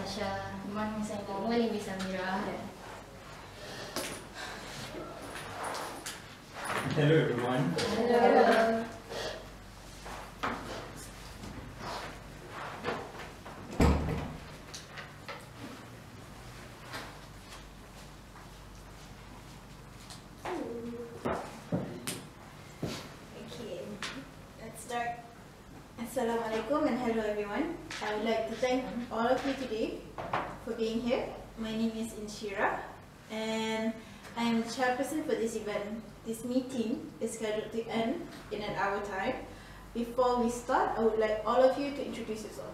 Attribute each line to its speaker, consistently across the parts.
Speaker 1: Sasha.
Speaker 2: Good morning, Miss Aina.
Speaker 1: Good morning, Miss Amira.
Speaker 3: Hello everyone.
Speaker 1: Hello.
Speaker 2: Okay, let's start. Assalamualaikum and hello everyone. I would like to thank all of you today for being here. My name is Inshira and I am the chairperson for this event. This meeting is scheduled to end in an hour time. Before we start, I would like all of you to introduce yourself.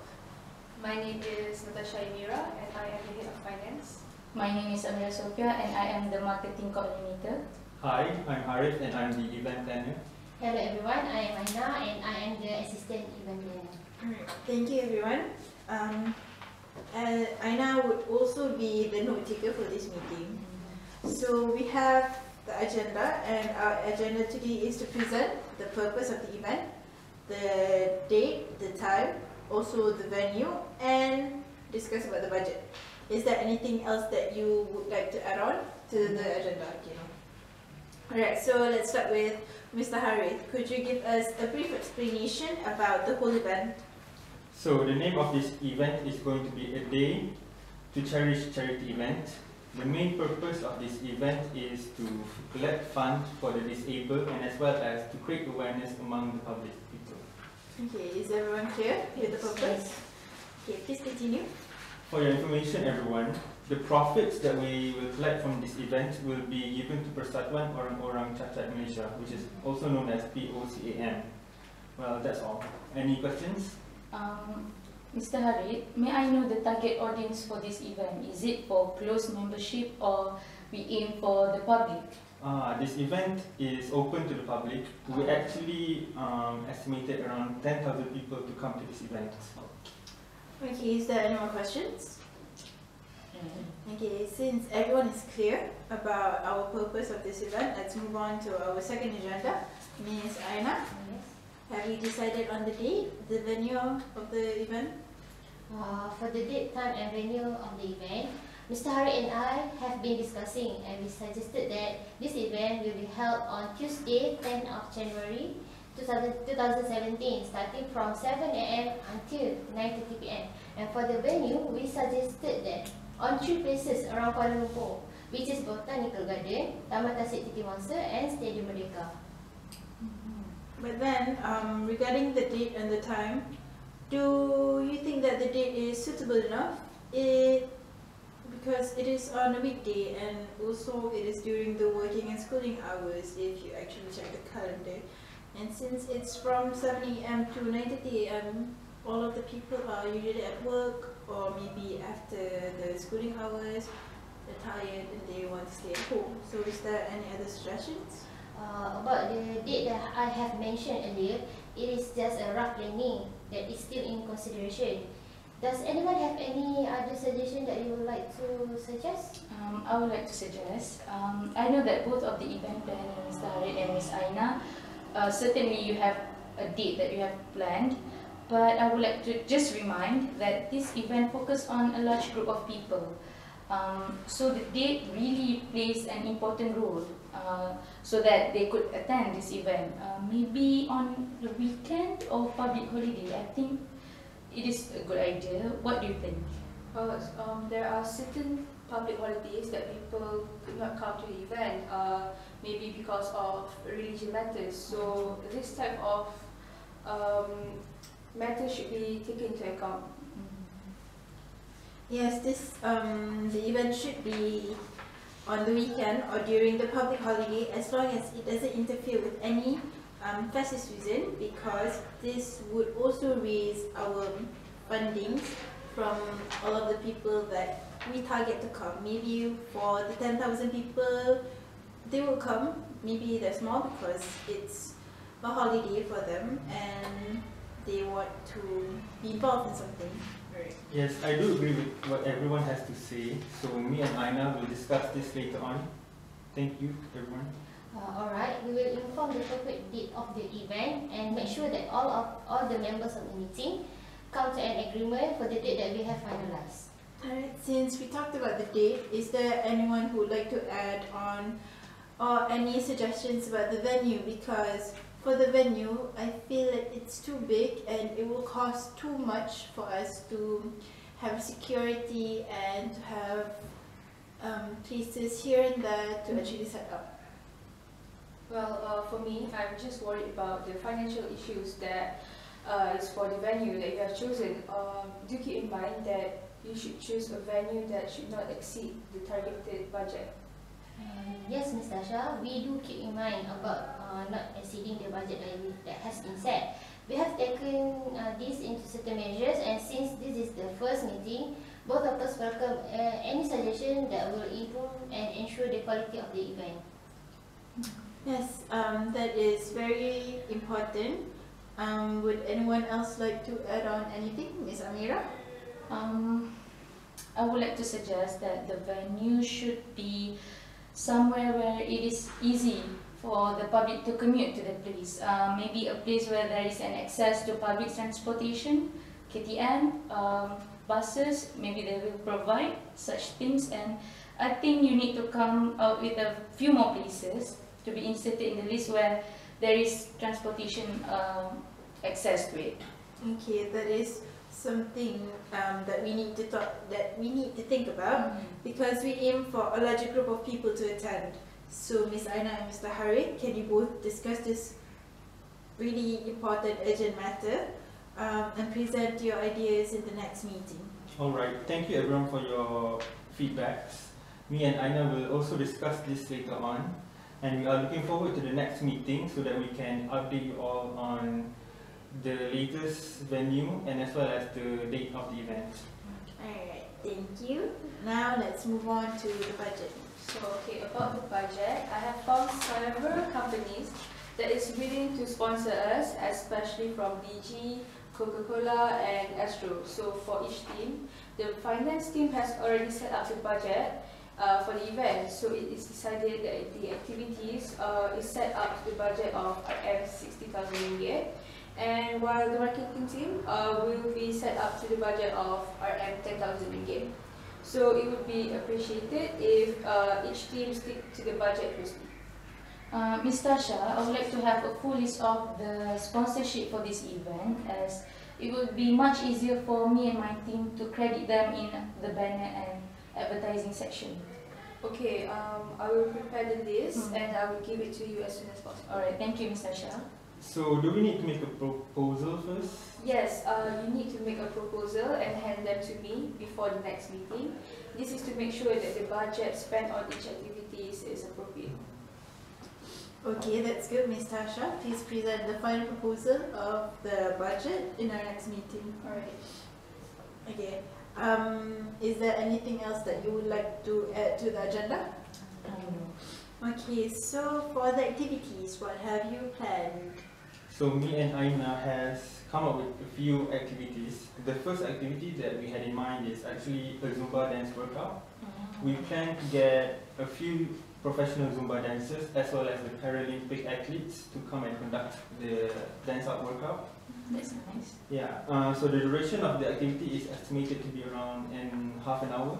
Speaker 4: My name is Natasha Emira and I am the head of finance.
Speaker 1: My name is Amira Sophia and I am the marketing coordinator.
Speaker 3: Hi, I'm Arif and I'm the event planner.
Speaker 5: Hello everyone, I am Aina and I am the assistant event planner.
Speaker 2: Alright, thank you everyone. Aina would also be the note taker for this meeting. So we have the agenda, and our agenda today is to present the purpose of the event, the date, the time, also the venue, and discuss about the budget. Is there anything else that you would like to add on to the agenda? Alright, so let's start with Mr. Harith. Could you give us a brief explanation about the whole event?
Speaker 3: So the name of this event is going to be A Day to Cherish charity event. The main purpose of this event is to collect funds for the disabled and as well as to create awareness among the public people.
Speaker 2: Okay, is everyone clear with the purpose? Okay, please continue.
Speaker 3: For your information everyone, the profits that we will collect from this event will be given to Persatuan Orang-Orang Cacat Malaysia, which is also known as POCAM. Well, that's all. Any questions?
Speaker 1: Mr. Harith, may I know the target audience for this event? Is it for closed membership or we aim for the public?
Speaker 3: This event is open to the public. We actually estimated around 10,000 people to come to this event.
Speaker 2: Okay, is there any more questions? Okay, since everyone is clear about our purpose of this event, let's move on to our second agenda. Ms. Aina, have you decided on the date, the venue of the event?
Speaker 5: For the date, time and venue of the event, Mr. Hari and I have been discussing and we suggested that this event will be held on Tuesday, 10th of January 2017, starting from 7 AM until 9:30 PM. And for the venue, we suggested that on 3 places around Kuala Lumpur, which is Botanical Garden, Taman Tasik Titi Mangsa and Stadium Merdeka.
Speaker 2: But then, regarding the date and the time, do you think that the date is suitable enough? Because it is on a weekday and also it is during the working and schooling hours if you actually check the calendar. And since it's from 7 AM to 9:30 AM, all of the people are usually at work or maybe after the schooling hours, they're tired and they want to stay at home. So is there any other suggestions?
Speaker 5: About the date that I have mentioned earlier, it is just a rough planning that is still in consideration. Does anyone have any other suggestion that you would like to suggest?
Speaker 1: I would like to suggest, I know that both of the event planner, Mr. Harith and Ms. Aina, certainly you have a date that you have planned, but I would like to just remind that this event focuses on a large group of people. So the date really plays an important role so that they could attend this event. Maybe on the weekend or public holiday. I think it is a good idea. What do you think?
Speaker 4: There are certain public holidays that people could not come to the event, maybe because of religion matters. So this type of matter should be taken into account.
Speaker 2: Yes, the event should be on the weekend or during the public holiday as long as it doesn't interfere with any festive season, because this would also raise our fundings from all of the people that we target to come. Maybe for the 10,000 people, they will come. Maybe they're small because it's a holiday for them and they want to be involved in something. Right.
Speaker 3: Yes, I do agree with what everyone has to say. So me and Aina will discuss this later on. Thank you, everyone.
Speaker 5: Alright, we will inform the appropriate date of the event and make sure that all the members of the meeting come to an agreement for the date that we have finalized.
Speaker 2: Alright, since we talked about the date, is there anyone who would like to add on or any suggestions about the venue? Because for the venue, I feel like it's too big and it will cost too much for us to have security and to have places here and there to actually set up.
Speaker 4: Well, for me, I'm just worried about the financial issues that is for the venue that you have chosen. Do keep in mind that you should choose a venue that should not exceed the targeted budget.
Speaker 5: Yes, Ms. Tasha, we do keep in mind about not exceeding the budget that has been set. We have taken this into certain measures, and since this is the first meeting, both of us welcome any suggestion that will improve and ensure the quality of the event.
Speaker 2: Yes, that is very important. Would anyone else like to add on anything? Ms. Amira?
Speaker 1: I would like to suggest that the venue should be somewhere where it is easy for the public to commute to the place. Maybe a place where there is an access to public transportation, KTM, buses, maybe they will provide such things. And I think you need to come out with a few more places to be inserted in the list where there is transportation access to it.
Speaker 2: Okay, that is something that we need to think about, because we aim for a larger group of people to attend. So Ms. Aina and Mr. Harik, can you both discuss this really important urgent matter and present your ideas in the next meeting?
Speaker 3: Alright, thank you everyone for your feedbacks. Me and Aina will also discuss this later on, and we are looking forward to the next meeting so that we can update you all on the latest venue and as well as the date of the event.
Speaker 2: Alright, thank you. Now let's move on to the budget.
Speaker 4: So, okay, about the budget, I have found several companies that is willing to sponsor us, especially from DG, Coca-Cola and Astro. So for each team, the finance team has already set up the budget for the event. So it is decided that the activities is set up to the budget of RM 60,000 ringgit. And while the marketing team will be set up to the budget of RM 10,000 ringgit. So it would be appreciated if each team stick to the budget closely.
Speaker 1: Ms. Tasha, I would like to have a full list of the sponsorship for this event, as it would be much easier for me and my team to credit them in the banner and advertising section.
Speaker 4: Okay, I will prepare the list and I will give it to you as soon as possible.
Speaker 1: Alright, thank you, Ms. Tasha.
Speaker 3: So do we need to make a proposal first?
Speaker 4: Yes, you need to make a proposal and hand them to me before the next meeting. This is to make sure that the budget spent on each activity is appropriate.
Speaker 2: Okay, that's good, Ms. Tasha. Please present the final proposal of the budget in our next meeting.
Speaker 4: Alright.
Speaker 2: Okay. Is there anything else that you would like to add to the agenda? Okay, so for the activities, what have you planned?
Speaker 3: So me and Aina has come up with a few activities. The first activity that we had in mind is actually a Zumba dance workout. We plan to get a few professional Zumba dancers as well as the Paralympic athletes to come and conduct the dance out workout.
Speaker 1: That's nice.
Speaker 3: Yeah, so the duration of the activity is estimated to be around half an hour.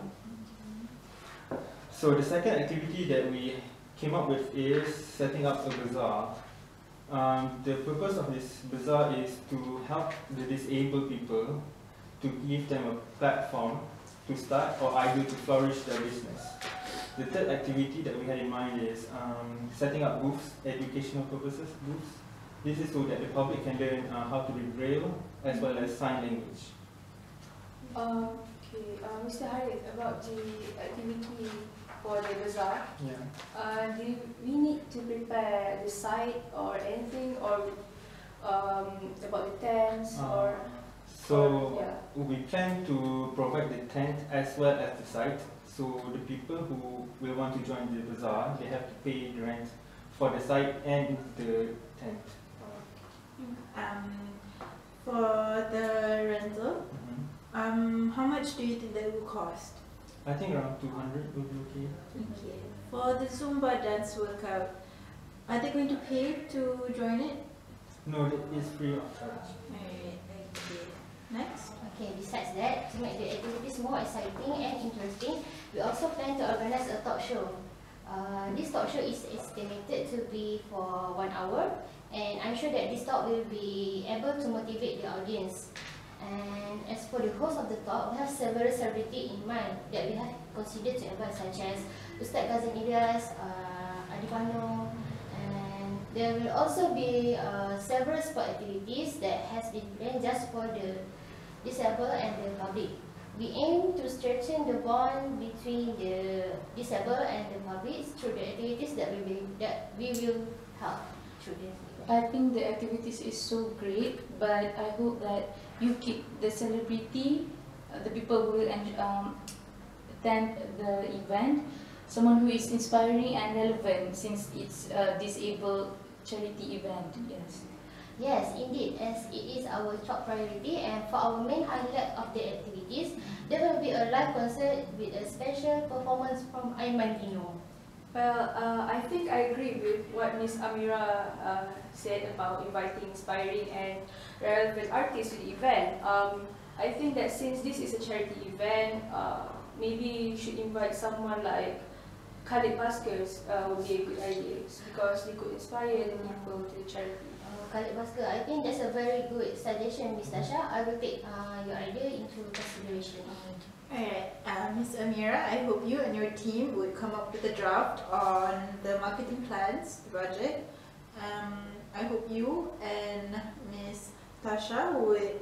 Speaker 3: So the second activity that we came up with is setting up a bazaar. The purpose of this bazaar is to help the disabled people, to give them a platform to start or either to flourish their business. The third activity that we had in mind is setting up booths, educational purposes booths. This is so that the public can learn how to read Braille as well as sign language.
Speaker 4: Okay, Mr. Harik, about the activity for the bazaar, do we need to prepare the site or anything, or about the tents or?
Speaker 3: We plan to provide the tent as well as the site. So the people who will want to join the bazaar, they have to pay the rent for the site and the tent.
Speaker 2: For the rental, how much do you think that will cost?
Speaker 3: I think around 200 will be okay.
Speaker 2: Okay. For the Zumba dance workout, are they going to pay to join it?
Speaker 3: No, it is free of charge.
Speaker 2: Alright, okay. Next.
Speaker 5: Okay, besides that, to make the activities more exciting and interesting, we also plan to organize a talk show. This talk show is estimated to be for 1 hour, and I'm sure that this talk will be able to motivate the audience. And as for the host of the talk, we have several celebrities in mind that we have considered to invite, such as Ustaz Kazim Ilyas, Adipano, and there will also be several sport activities that has been planned just for the disabled and the public. We aim to strengthen the bond between the disabled and the public through the activities that we will help through this.
Speaker 1: I think the activities is so great, but I hope that you keep the celebrity, the people who will attend the event, someone who is inspiring and relevant, since it's a disabled charity event. Yes.
Speaker 5: Yes, indeed, as it is our top priority, and for our main highlight of the activities, there will be a live concert with a special performance from Aiman Dino.
Speaker 4: Well, I think I agree with what Ms. Amira said about inviting inspiring and relevant artists to the event. I think that since this is a charity event, maybe you should invite someone like Khalid Baskers would be a good idea, because they could inspire the people to the charity.
Speaker 5: Khalid Basker, I think that's a very good suggestion, Ms. Tasha. I will take your idea into consideration.
Speaker 2: Alright, Ms. Amira, I hope you and your team would come up with a draft on the marketing plans, the budget. I hope you and Ms. Tasha would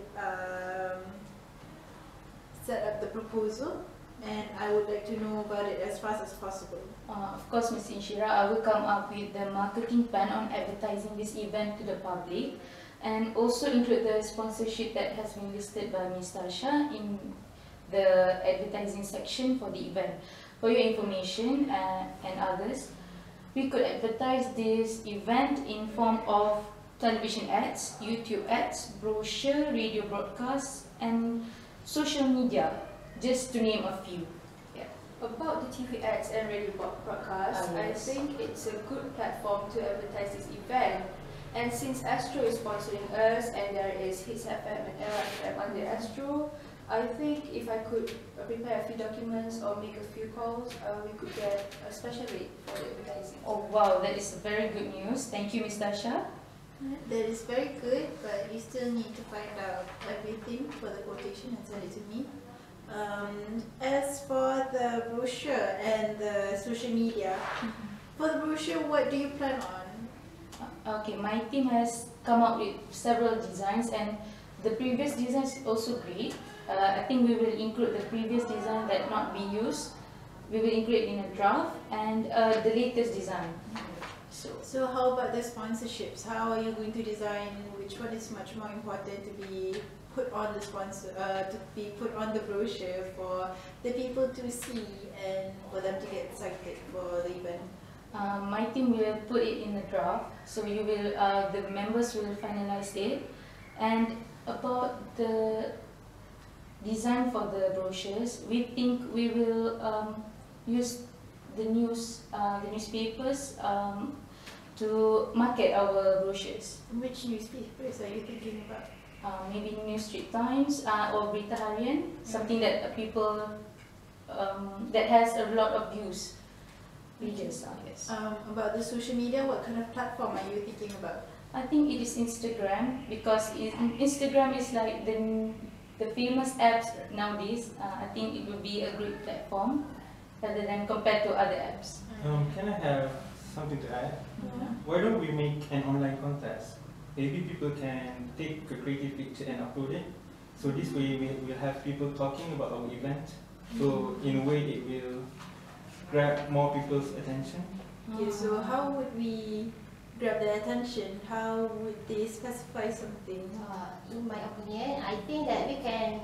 Speaker 2: set up the proposal, and I would like to know about it as fast as possible.
Speaker 1: Of course, Ms. Inshira, I will come up with the marketing plan on advertising this event to the public, and also include the sponsorship that has been listed by Ms. Tasha in the advertising section for the event. For your information and others, we could advertise this event in form of television ads, YouTube ads, brochure, radio broadcasts, and social media, just to name a few.
Speaker 4: About the TV ads and radio broadcasts, I think it's a good platform to advertise this event. And since Astro is sponsoring us, and there is Hits FM and Era FM under Astro, I think if I could prepare a few documents or make a few calls, we could get a special rate for the advertising.
Speaker 1: Oh wow, that is very good news. Thank you, Ms. Tasha.
Speaker 2: That is very good, but you still need to find out everything for the quotation and send it to me. As for the brochure and the social media, for the brochure, what do you plan on?
Speaker 1: Okay, my team has come up with several designs, and the previous design is also great. I think we will include the previous design that not be used. We will include in a draft, and the latest design.
Speaker 2: So how about the sponsorships? How are you going to design? Which one is much more important to be put on the put on the brochure for the people to see and for them to get excited for the event?
Speaker 1: My team will put it in the draft, so you will, the members will finalize it. And about the design for the brochures, we think we will use the newspapers to market our brochures.
Speaker 2: Which newspapers are you thinking about?
Speaker 1: Maybe New Street Times or Berita Harian, something that people that has a lot of views. Pages, yes.
Speaker 2: About the social media, what kind of platform are you thinking about?
Speaker 1: I think it is Instagram, because Instagram is like the famous apps nowadays. I think it will be a great platform rather than compared to other apps.
Speaker 3: Can I have something to add?
Speaker 2: Yeah.
Speaker 3: Why don't we make an online contest? Maybe people can take a creative picture and upload it. So this way we will have people talking about our event. So in a way it will grab more people's attention.
Speaker 2: Okay, so how would we grab their attention? How would they specify something?
Speaker 5: In my opinion, I think that we can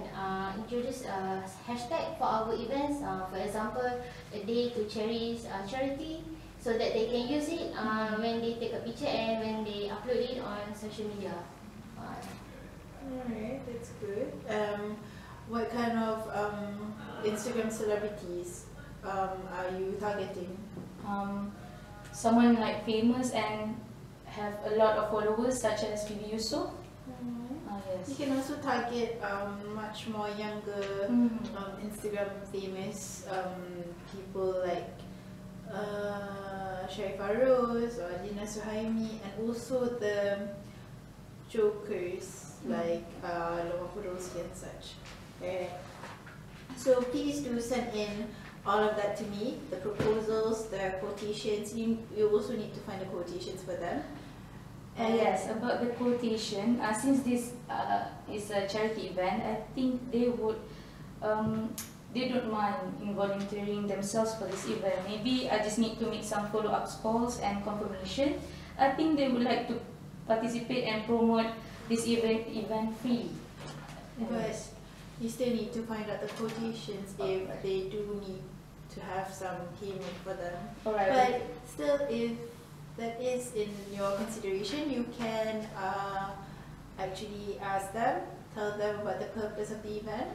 Speaker 5: introduce a hashtag for our events. For example, a day to cherish charity, so that they can use it when they take a picture and when they upload it on social media.
Speaker 2: Alright, that's good. What kind of Instagram celebrities are you targeting?
Speaker 1: Someone like famous and have a lot of followers, such as Bibi Yusof. yes.
Speaker 2: You can also target much more younger Instagram famous people like Sharifah Rose or Dina Suhaimi, and also the jokers like Loma Purosi and such. So please do send in all of that to me, the proposals, the quotations. You also need to find the quotations for them.
Speaker 1: Yes, about the quotation, since this is a charity event, I think they would, they don't mind in volunteering themselves for this event. Maybe I just need to make some follow-up calls and confirmation. I think they would like to participate and promote this event free.
Speaker 2: But you still need to find out the quotations if they do need to have some payment for them.
Speaker 1: Alright.
Speaker 2: But still, if that is in your consideration, you can actually ask them, tell them about the purpose of the event,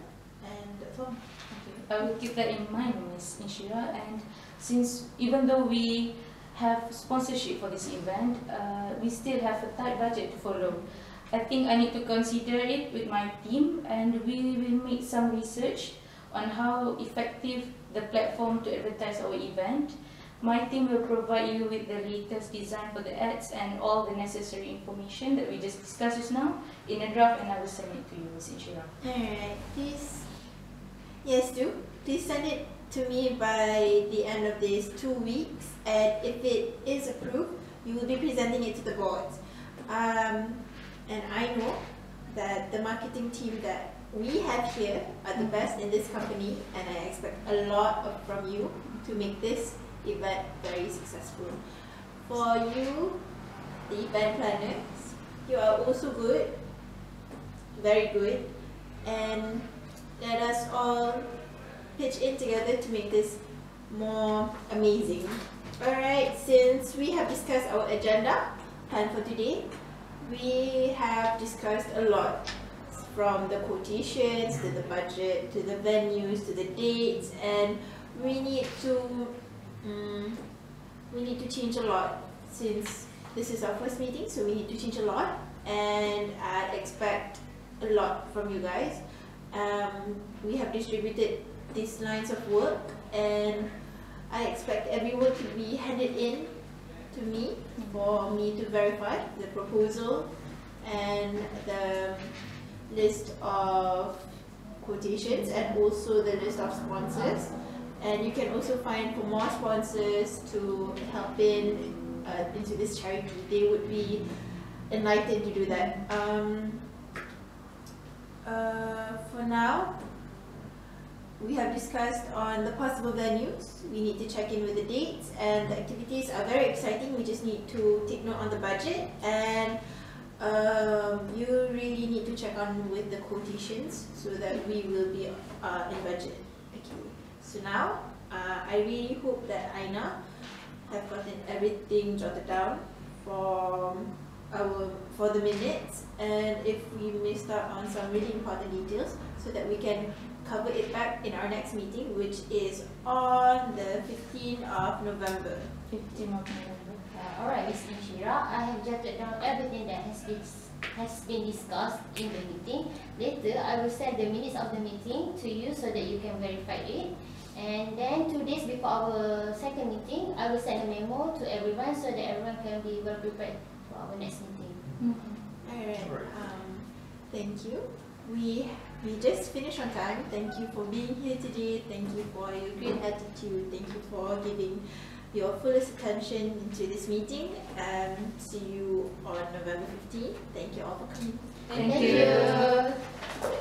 Speaker 2: and that's all.
Speaker 1: Okay. I will keep that in mind, Ms. Inshira. And since even though we have sponsorship for this event, we still have a tight budget to follow. I think I need to consider it with my team, and we will make some research on how effective the platform to advertise our event. My team will provide you with the latest design for the ads and all the necessary information that we just discussed just now in a draft, and I will send it to you, Ms. Inshira.
Speaker 2: Alright, please send it to me by the end of these 2 weeks, and if it is approved, you will be presenting it to the board. And I know that the marketing team that we have here are the best in this company, and I expect a lot from you to make this event very successful. For you, the event planners, you are also good, very good, and let us all pitch in together to make this more amazing. Alright, since we have discussed our agenda plan for today, we have discussed a lot, from the quotations to the budget to the venues to the dates, and we need to change a lot since this is our first meeting, so we need to change a lot, and I expect a lot from you guys. We have distributed these lines of work, and I expect every work to be handed in to me for me to verify the proposal and the list of quotations and also the list of sponsors. And you can also find for more sponsors to help into this charity. They would be enlightened to do that. For now, we have discussed on the possible venues. We need to check in with the dates, and the activities are very exciting. We just need to take note on the budget, and you really need to check on with the quotations so that we will be in budget. Okay. So now, I really hope that Aina have gotten everything jotted down for the minutes, and if we missed out on some really important details, so that we can cover it back in our next meeting, which is on the 15th of November.
Speaker 1: 15th of November.
Speaker 5: Alright, Ms. Inshira, I have jotted down everything that has been discussed in the meeting. Later, I will send the minutes of the meeting to you so that you can verify it. And then 2 days before our second meeting, I will send a memo to everyone so that everyone can be well prepared for our next meeting.
Speaker 2: Alright, thank you. We just finished on time. Thank you for being here today. Thank you for your great attitude. Thank you for giving your fullest attention into this meeting. See you on November 15th. Thank you all for coming.
Speaker 1: Thank you.